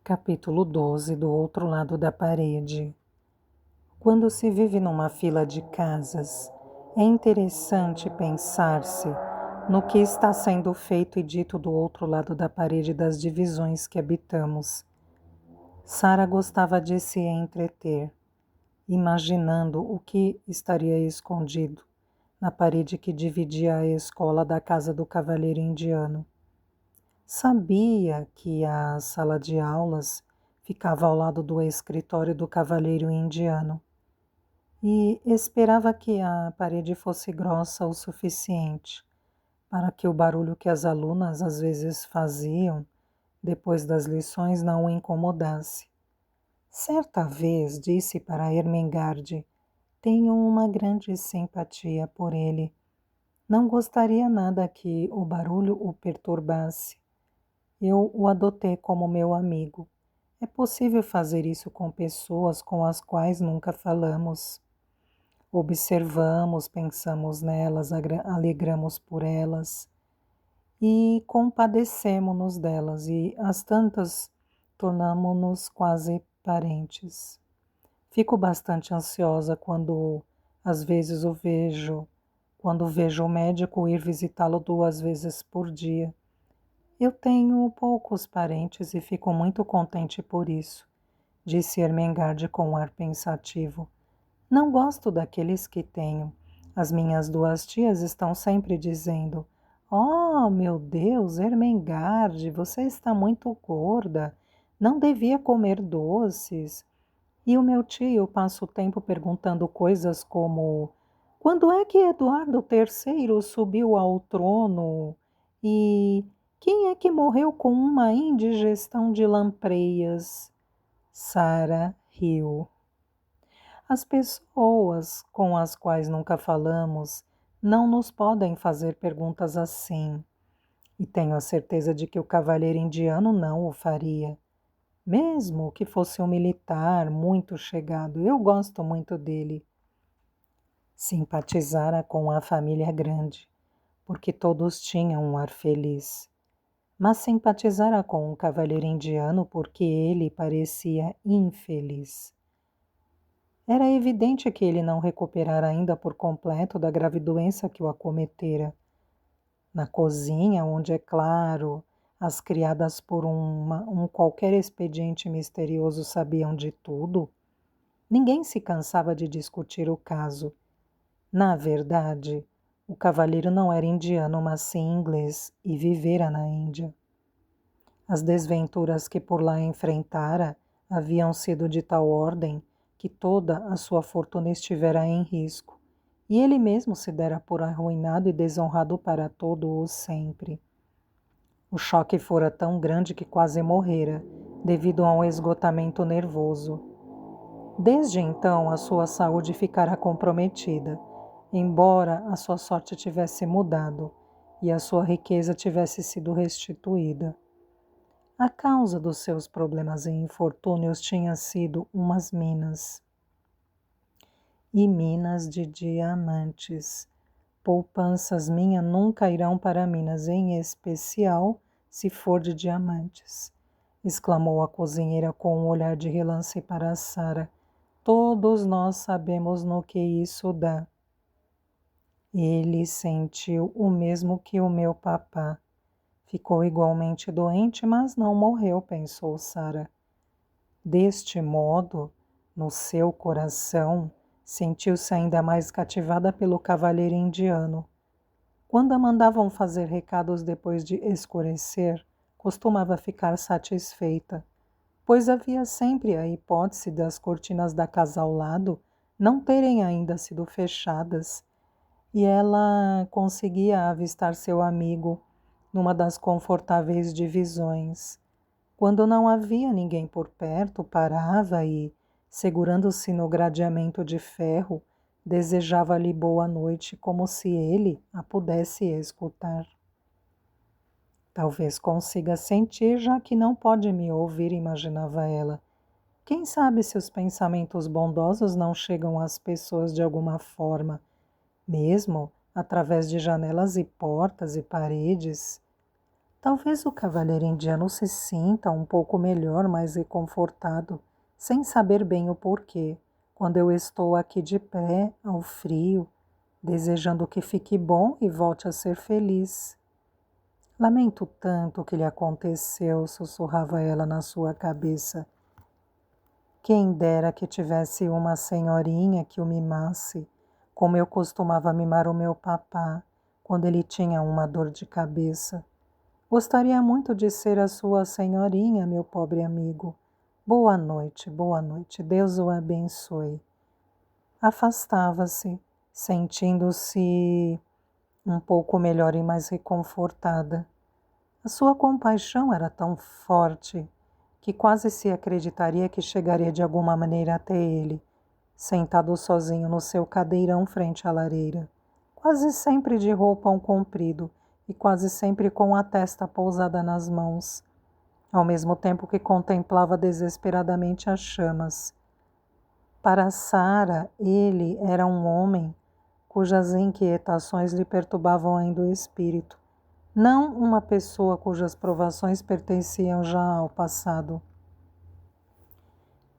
Capítulo 12 do outro lado da parede. Quando se vive numa fila de casas, é interessante pensar-se no que está sendo feito e dito do outro lado da parede das divisões que habitamos. Sara gostava de se entreter, imaginando o que estaria escondido na parede que dividia a escola da casa do cavalheiro indiano. Sabia que a sala de aulas ficava ao lado do escritório do cavalheiro indiano e esperava que a parede fosse grossa o suficiente para que o barulho que as alunas às vezes faziam depois das lições não o incomodasse. Certa vez disse para Ermengarde: "Tenho uma grande simpatia por ele. Não gostaria nada que o barulho o perturbasse. Eu o adotei como meu amigo. É possível fazer isso com pessoas com as quais nunca falamos. Observamos, pensamos nelas, alegramos por elas e compadecemos-nos delas, e às tantas tornamo-nos quase parentes. Fico bastante ansiosa quando às vezes quando vejo o médico ir visitá-lo 2 vezes por dia. Eu tenho poucos parentes e fico muito contente por isso", disse Ermengarde com um ar pensativo. "Não gosto daqueles que tenho. As minhas 2 tias estão sempre dizendo: Oh, meu Deus, Ermengarde, você está muito gorda. Não devia comer doces." E o meu tio passa o tempo perguntando coisas como: quando é que Eduardo III subiu ao trono? E quem é que morreu com uma indigestão de lampreias? Sara riu. As pessoas com as quais nunca falamos não nos podem fazer perguntas assim. E tenho a certeza de que o cavalheiro indiano não o faria. Mesmo que fosse um militar muito chegado, eu gosto muito dele. Simpatizara com a família grande, porque todos tinham um ar feliz. Mas simpatizara com o cavalheiro indiano porque ele parecia infeliz. Era evidente que ele não recuperara ainda por completo da grave doença que o acometera. Na cozinha, onde, é claro, as criadas por um qualquer expediente misterioso sabiam de tudo, ninguém se cansava de discutir o caso. Na verdade, o cavalheiro não era indiano, mas sim inglês, e vivera na Índia. As desventuras que por lá enfrentara haviam sido de tal ordem que toda a sua fortuna estivera em risco, e ele mesmo se dera por arruinado e desonrado para todo o sempre. O choque fora tão grande que quase morrera, devido a um esgotamento nervoso. Desde então, a sua saúde ficara comprometida, embora a sua sorte tivesse mudado e a sua riqueza tivesse sido restituída. A causa dos seus problemas e infortúnios tinha sido umas minas. E minas de diamantes. Poupanças minhas nunca irão para Minas, em especial se for de diamantes, exclamou a cozinheira com um olhar de relance para Sara. Todos nós sabemos no que isso dá. Ele sentiu o mesmo que o meu papá. Ficou igualmente doente, mas não morreu, pensou Sara. Deste modo, no seu coração, sentiu-se ainda mais cativada pelo cavalheiro indiano. Quando a mandavam fazer recados depois de escurecer, costumava ficar satisfeita, pois havia sempre a hipótese das cortinas da casa ao lado não terem ainda sido fechadas, e ela conseguia avistar seu amigo numa das confortáveis divisões. Quando não havia ninguém por perto, parava e, segurando-se no gradeamento de ferro, desejava-lhe boa noite como se ele a pudesse escutar. Talvez consiga sentir, já que não pode me ouvir, imaginava ela. Quem sabe se os pensamentos bondosos não chegam às pessoas de alguma forma, mesmo através de janelas e portas e paredes. Talvez o cavalheiro indiano se sinta um pouco melhor, mais reconfortado, sem saber bem o porquê, quando eu estou aqui de pé, ao frio, desejando que fique bom e volte a ser feliz. Lamento tanto o que lhe aconteceu, sussurrava ela na sua cabeça. Quem dera que tivesse uma senhorinha que o mimasse, como eu costumava mimar o meu papá, quando ele tinha uma dor de cabeça. Gostaria muito de ser a sua senhorinha, meu pobre amigo. Boa noite, Deus o abençoe. Afastava-se, sentindo-se um pouco melhor e mais reconfortada. A sua compaixão era tão forte que quase se acreditaria que chegaria de alguma maneira até ele, sentado sozinho no seu cadeirão frente à lareira, quase sempre de roupão comprido e quase sempre com a testa pousada nas mãos, ao mesmo tempo que contemplava desesperadamente as chamas. Para Sara, ele era um homem cujas inquietações lhe perturbavam ainda o espírito, não uma pessoa cujas provações pertenciam já ao passado.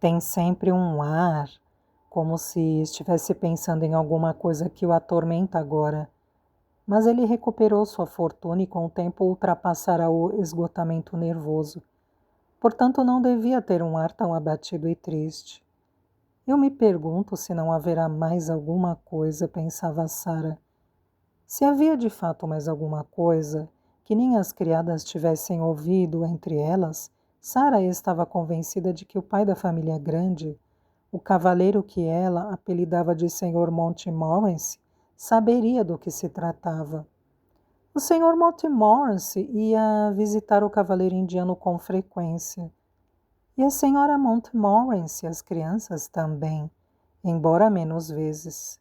Tem sempre um ar, como se estivesse pensando em alguma coisa que o atormenta agora. Mas ele recuperou sua fortuna e com o tempo ultrapassará o esgotamento nervoso. Portanto, não devia ter um ar tão abatido e triste. Eu me pergunto se não haverá mais alguma coisa, pensava Sara. Se havia de fato mais alguma coisa, que nem as criadas tivessem ouvido entre elas, Sara estava convencida de que o pai da família grande, o cavaleiro que ela apelidava de Sr. Montmorency, saberia do que se tratava. O Sr. Montmorency ia visitar o cavaleiro indiano com frequência. E a Sra. Montmorency, as crianças também, embora menos vezes.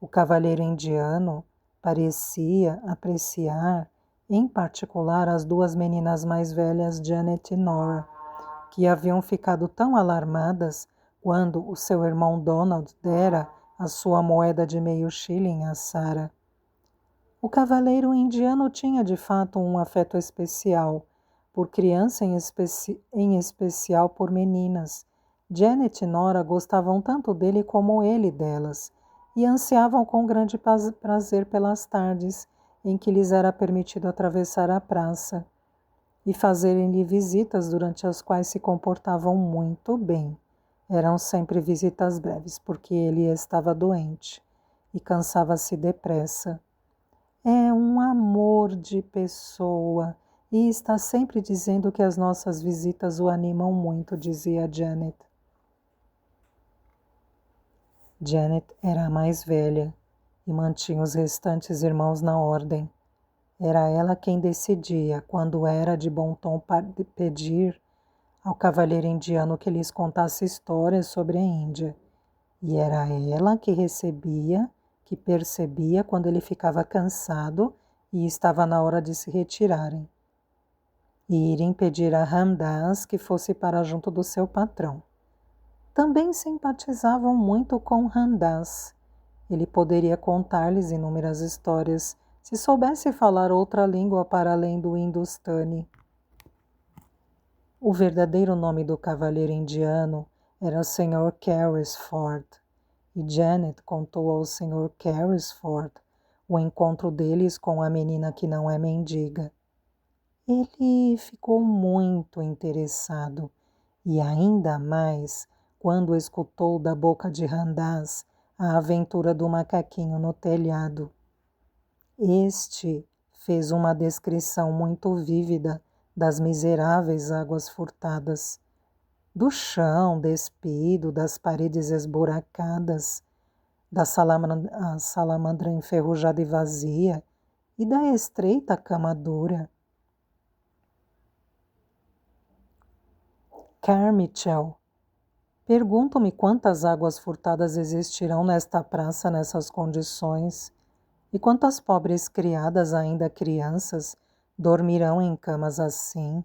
O cavaleiro indiano parecia apreciar, em particular, as duas meninas mais velhas, Janet e Nora, que haviam ficado tão alarmadas quando o seu irmão Donald dera a sua moeda de meio shilling a Sara. O cavaleiro indiano tinha de fato um afeto especial, por criança em especial por meninas. Janet e Nora gostavam tanto dele como ele delas, e ansiavam com grande prazer pelas tardes em que lhes era permitido atravessar a praça e fazerem-lhe visitas durante as quais se comportavam muito bem. Eram sempre visitas breves, porque ele estava doente e cansava-se depressa. É um amor de pessoa e está sempre dizendo que as nossas visitas o animam muito, dizia Janet. Janet era a mais velha e mantinha os restantes irmãos na ordem. Era ela quem decidia quando era de bom tom pedir ao cavalheiro indiano que lhes contasse histórias sobre a Índia. E era ela que recebia, que percebia quando ele ficava cansado e estava na hora de se retirarem. E irem pedir a Ramdas que fosse para junto do seu patrão. Também simpatizavam muito com Ramdas. Ele poderia contar-lhes inúmeras histórias, se soubesse falar outra língua para além do hindustani. O verdadeiro nome do cavalheiro indiano era o Sr. Carrisford, e Janet contou ao Sr. Carrisford o encontro deles com a menina que não é mendiga. Ele ficou muito interessado, e ainda mais quando escutou da boca de Ramdas a aventura do macaquinho no telhado. Este fez uma descrição muito vívida das miseráveis águas furtadas, do chão despido, das paredes esburacadas, da salamandra enferrujada e vazia e da estreita cama dura. Carmichael, pergunto-me quantas águas furtadas existirão nesta praça nessas condições, e quantas pobres criadas, ainda crianças, dormirão em camas assim,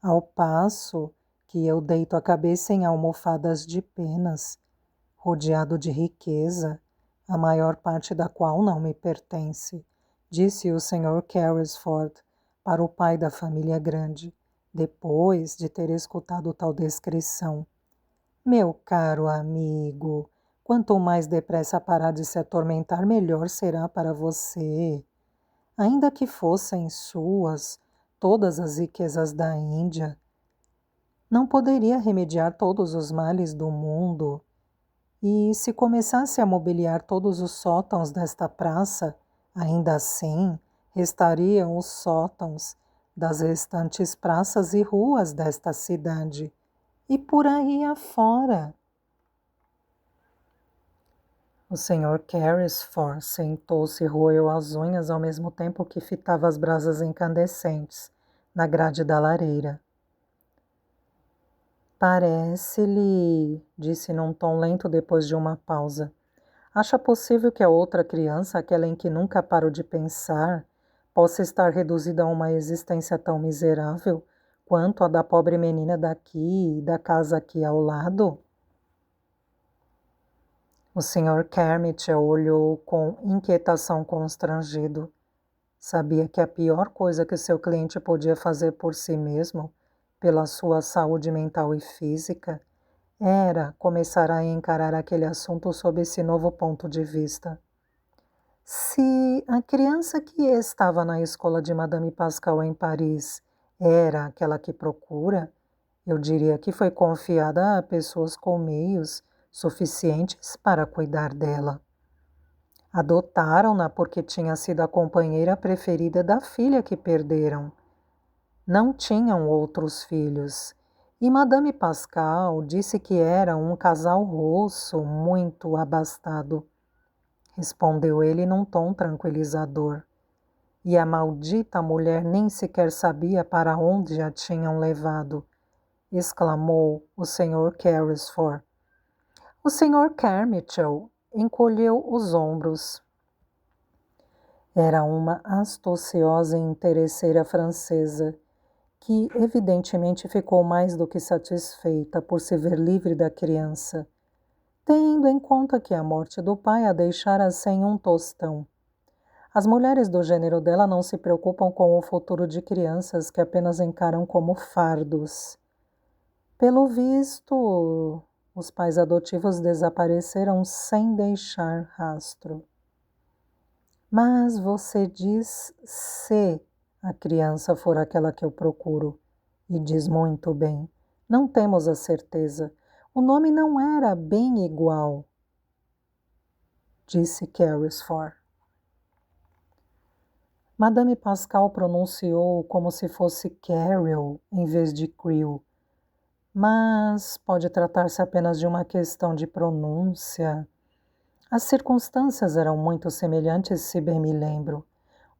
ao passo que eu deito a cabeça em almofadas de penas, rodeado de riqueza, a maior parte da qual não me pertence, disse o Sr. Carrisford, para o pai da família grande, depois de ter escutado tal descrição. Meu caro amigo, quanto mais depressa parar de se atormentar, melhor será para você. Ainda que fossem suas todas as riquezas da Índia, não poderia remediar todos os males do mundo. E se começasse a mobiliar todos os sótãos desta praça, ainda assim restariam os sótãos das restantes praças e ruas desta cidade, e por aí afora. O Sr. Carrisford sentou-se e roeu as unhas ao mesmo tempo que fitava as brasas incandescentes na grade da lareira. Parece-lhe, disse num tom lento depois de uma pausa. Acha possível que a outra criança, aquela em que nunca paro de pensar, possa estar reduzida a uma existência tão miserável quanto a da pobre menina daqui e da casa aqui ao lado? O Sr. Carmichael olhou com inquietação constrangido. Sabia que a pior coisa que seu cliente podia fazer por si mesmo, pela sua saúde mental e física, era começar a encarar aquele assunto sob esse novo ponto de vista. Se a criança que estava na escola de Madame Pascal em Paris era aquela que procura, eu diria que foi confiada a pessoas com meios suficientes para cuidar dela. Adotaram-na porque tinha sido a companheira preferida da filha que perderam. Não tinham outros filhos. E Madame Pascal disse que era um casal roço muito abastado. Respondeu ele num tom tranquilizador. E a maldita mulher nem sequer sabia para onde a tinham levado, exclamou o Sr. Carrisford. O Sr. Carmichael encolheu os ombros. Era uma astuciosa e interesseira francesa, que evidentemente ficou mais do que satisfeita por se ver livre da criança, tendo em conta que a morte do pai a deixara sem um tostão. As mulheres do gênero dela não se preocupam com o futuro de crianças que apenas encaram como fardos. Pelo visto, os pais adotivos desapareceram sem deixar rastro. Mas você diz se a criança for aquela que eu procuro, e diz muito bem. Não temos a certeza. O nome não era bem igual, disse Carrisford. Madame Pascal pronunciou como se fosse Carol em vez de Creel, mas pode tratar-se apenas de uma questão de pronúncia. As circunstâncias eram muito semelhantes, se bem me lembro.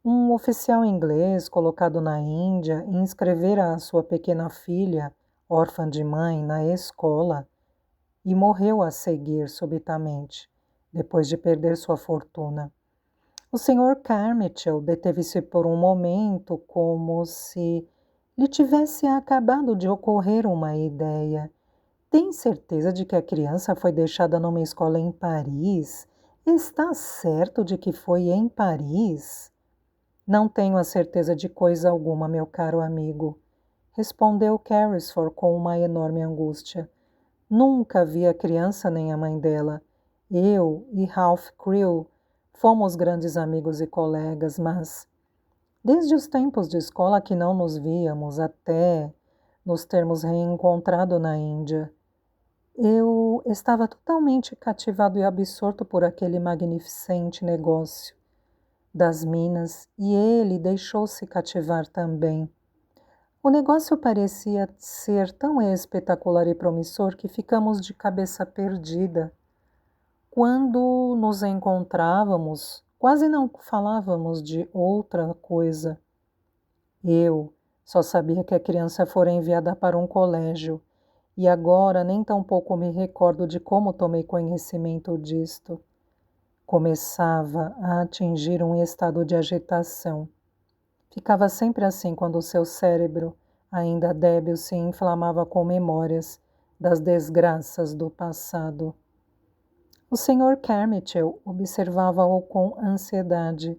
Um oficial inglês colocado na Índia inscrevera a sua pequena filha, órfã de mãe, na escola e morreu a seguir subitamente, depois de perder sua fortuna. O Sr. Carmichael deteve-se por um momento como se lhe tivesse acabado de ocorrer uma ideia. Tem certeza de que a criança foi deixada numa escola em Paris? Está certo de que foi em Paris? Não tenho a certeza de coisa alguma, meu caro amigo, respondeu Carrisford com uma enorme angústia. Nunca vi a criança nem a mãe dela. Eu e Ralph Creel fomos grandes amigos e colegas, mas desde os tempos de escola que não nos víamos até nos termos reencontrado na Índia, eu estava totalmente cativado e absorto por aquele magnificente negócio das minas e ele deixou-se cativar também. O negócio parecia ser tão espetacular e promissor que ficamos de cabeça perdida. Quando nos encontrávamos, quase não falávamos de outra coisa. Eu só sabia que a criança fora enviada para um colégio e agora nem tampouco me recordo de como tomei conhecimento disto. Começava a atingir um estado de agitação. Ficava sempre assim quando o seu cérebro, ainda débil, se inflamava com memórias das desgraças do passado. O Sr. Carmichael observava-o com ansiedade.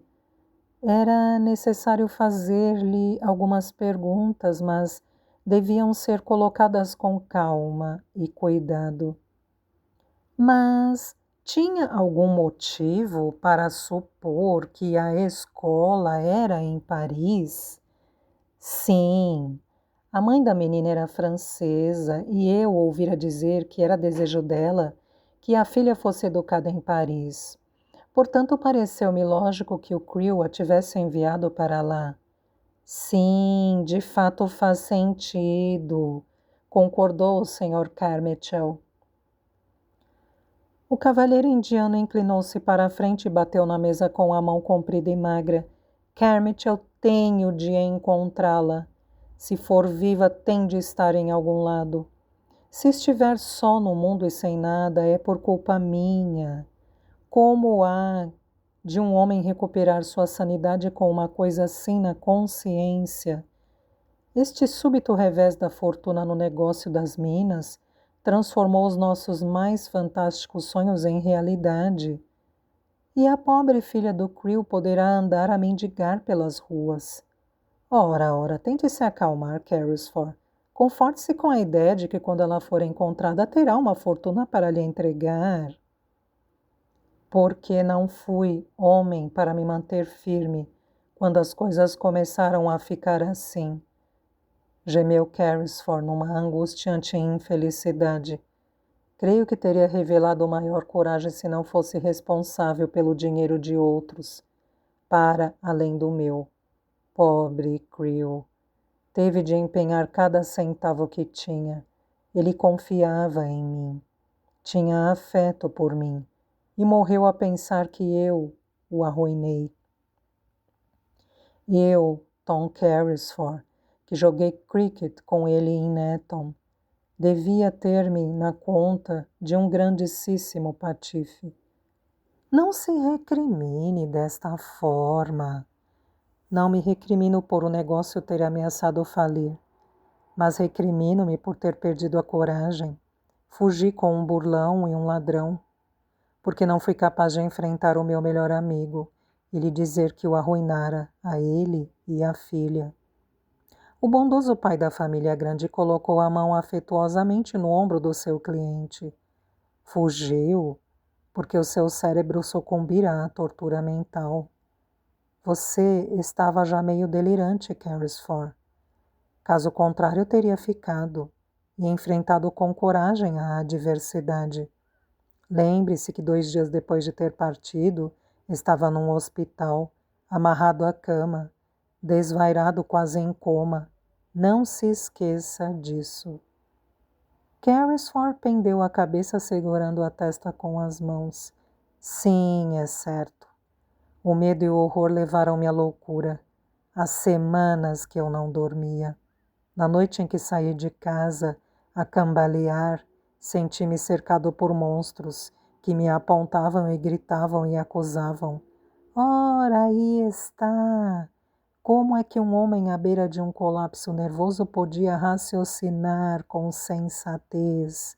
Era necessário fazer-lhe algumas perguntas, mas deviam ser colocadas com calma e cuidado. Mas tinha algum motivo para supor que a escola era em Paris? Sim, a mãe da menina era francesa e eu ouvira dizer que era desejo dela que a filha fosse educada em Paris. Portanto, pareceu-me lógico que o Creel a tivesse enviado para lá. Sim, de fato faz sentido, concordou o Sr. Carmichael. O cavalheiro indiano inclinou-se para a frente e bateu na mesa com a mão comprida e magra. Carmichael, tenho de encontrá-la. Se for viva, tem de estar em algum lado. Se estiver só no mundo e sem nada, é por culpa minha. Como há de um homem recuperar sua sanidade com uma coisa assim na consciência? Este súbito revés da fortuna no negócio das minas transformou os nossos mais fantásticos sonhos em realidade. E a pobre filha do Creel poderá andar a mendigar pelas ruas. Ora, ora, tente se acalmar, Carrisford. Conforte-se com a ideia de que quando ela for encontrada terá uma fortuna para lhe entregar. Porque não fui homem para me manter firme quando as coisas começaram a ficar assim. Gemeu Carrisford numa angustiante infelicidade. Creio que teria revelado maior coragem se não fosse responsável pelo dinheiro de outros, para além do meu. Pobre Creel. Teve de empenhar cada centavo que tinha. Ele confiava em mim. Tinha afeto por mim. E morreu a pensar que eu o arruinei. Eu, Tom Carrisford, que joguei cricket com ele em Netton, devia ter-me na conta de um grandíssimo patife. Não se recrimine desta forma. Não me recrimino por o negócio ter ameaçado falir, mas recrimino-me por ter perdido a coragem. Fugi com um burlão e um ladrão, porque não fui capaz de enfrentar o meu melhor amigo e lhe dizer que o arruinara a ele e a filha. O bondoso pai da família grande colocou a mão afetuosamente no ombro do seu cliente. Fugiu, porque o seu cérebro sucumbira à tortura mental. Você estava já meio delirante, Carrisford. Caso contrário, teria ficado e enfrentado com coragem a adversidade. Lembre-se que 2 dias depois de ter partido, estava num hospital, amarrado à cama, desvairado quase em coma. Não se esqueça disso. Carrisford pendeu a cabeça segurando a testa com as mãos. Sim, é certo. O medo e o horror levaram-me à loucura. Há semanas que eu não dormia. Na noite em que saí de casa, a cambalear, senti-me cercado por monstros que me apontavam e gritavam e acusavam. Ora, aí está! Como é que um homem à beira de um colapso nervoso podia raciocinar com sensatez?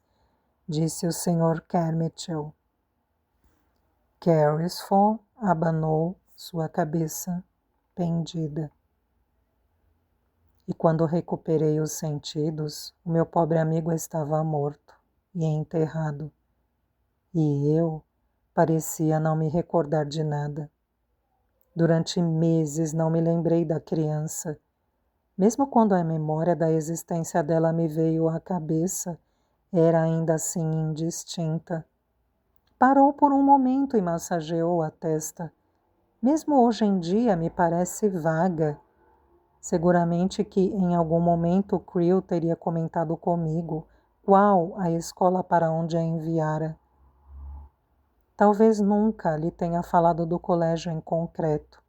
Disse o Sr. Carmichael. Carrisford abanou sua cabeça pendida. E quando recuperei os sentidos, o meu pobre amigo estava morto e enterrado. E eu parecia não me recordar de nada. Durante meses não me lembrei da criança. Mesmo quando a memória da existência dela me veio à cabeça, era ainda assim indistinta. Parou por um momento e massageou a testa. Mesmo hoje em dia me parece vaga. Seguramente que em algum momento Creel teria comentado comigo qual a escola para onde a enviara. Talvez nunca lhe tenha falado do colégio em concreto.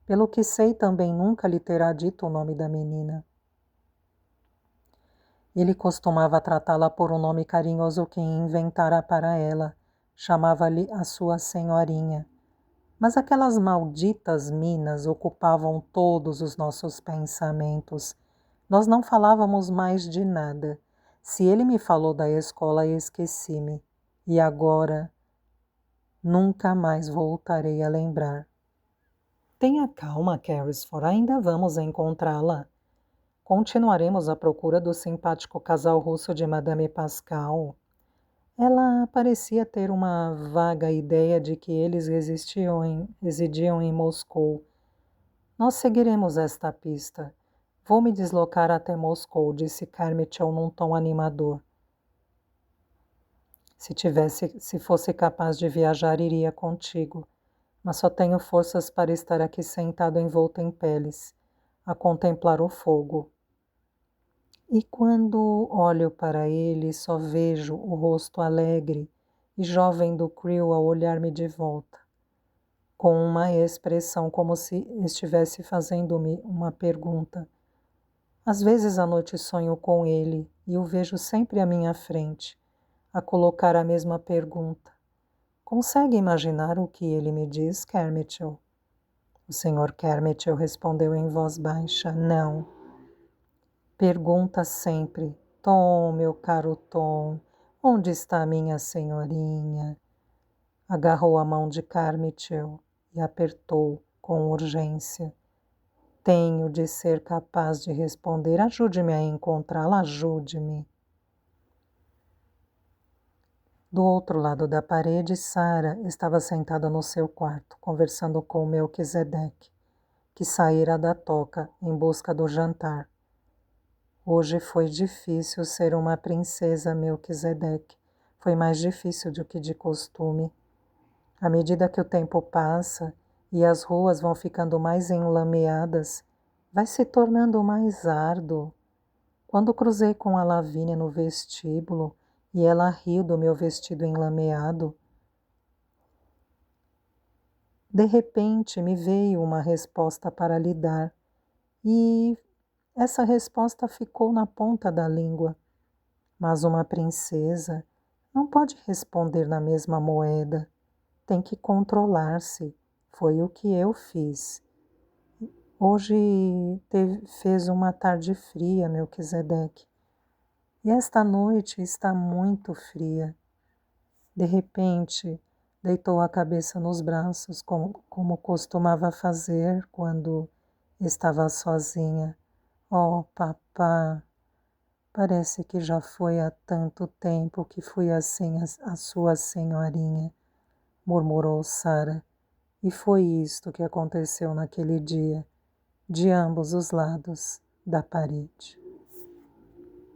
Pelo que sei, também nunca lhe terá dito o nome da menina. Ele costumava tratá-la por um nome carinhoso que inventara para ela. Chamava-lhe a sua senhorinha. Mas aquelas malditas minas ocupavam todos os nossos pensamentos. Nós não falávamos mais de nada. Se ele me falou da escola, esqueci-me. E agora, nunca mais voltarei a lembrar. Tenha calma, Carrisford, ainda vamos encontrá-la. Continuaremos à procura do simpático casal russo de Madame Pascal. Ela parecia ter uma vaga ideia de que eles residiam em Moscou. Nós seguiremos esta pista. Vou me deslocar até Moscou, disse Carmichael num tom animador. Se fosse capaz de viajar, iria contigo, mas só tenho forças para estar aqui sentado envolto em peles, a contemplar o fogo. E quando olho para ele, só vejo o rosto alegre e jovem do Creel a olhar-me de volta, com uma expressão como se estivesse fazendo-me uma pergunta. Às vezes à noite sonho com ele e o vejo sempre à minha frente, a colocar a mesma pergunta. Consegue imaginar o que ele me diz, Carmichael? O Sr. Carmichael respondeu em voz baixa, não. Pergunta sempre, Tom, meu caro Tom, onde está minha senhorinha? Agarrou a mão de Carmichael e apertou com urgência. Tenho de ser capaz de responder. Ajude-me a encontrá-la, ajude-me. Do outro lado da parede, Sarah estava sentada no seu quarto, conversando com Melquisedeque, que saíra da toca em busca do jantar. Hoje foi difícil ser uma princesa, Melquisedeque. Foi mais difícil do que de costume. À medida que o tempo passa e as ruas vão ficando mais enlameadas, vai se tornando mais árduo. Quando cruzei com a Lavínia no vestíbulo e ela riu do meu vestido enlameado, de repente me veio uma resposta para lhe dar e essa resposta ficou na ponta da língua. Mas uma princesa não pode responder na mesma moeda. Tem que controlar-se. Foi o que eu fiz. Hoje fez uma tarde fria, Melquisedeque. E esta noite está muito fria. De repente, deitou a cabeça nos braços, como costumava fazer quando estava sozinha. Oh, papá, parece que já foi há tanto tempo que fui assim a sua senhorinha, murmurou Sarah. E foi isto que aconteceu naquele dia, de ambos os lados da parede.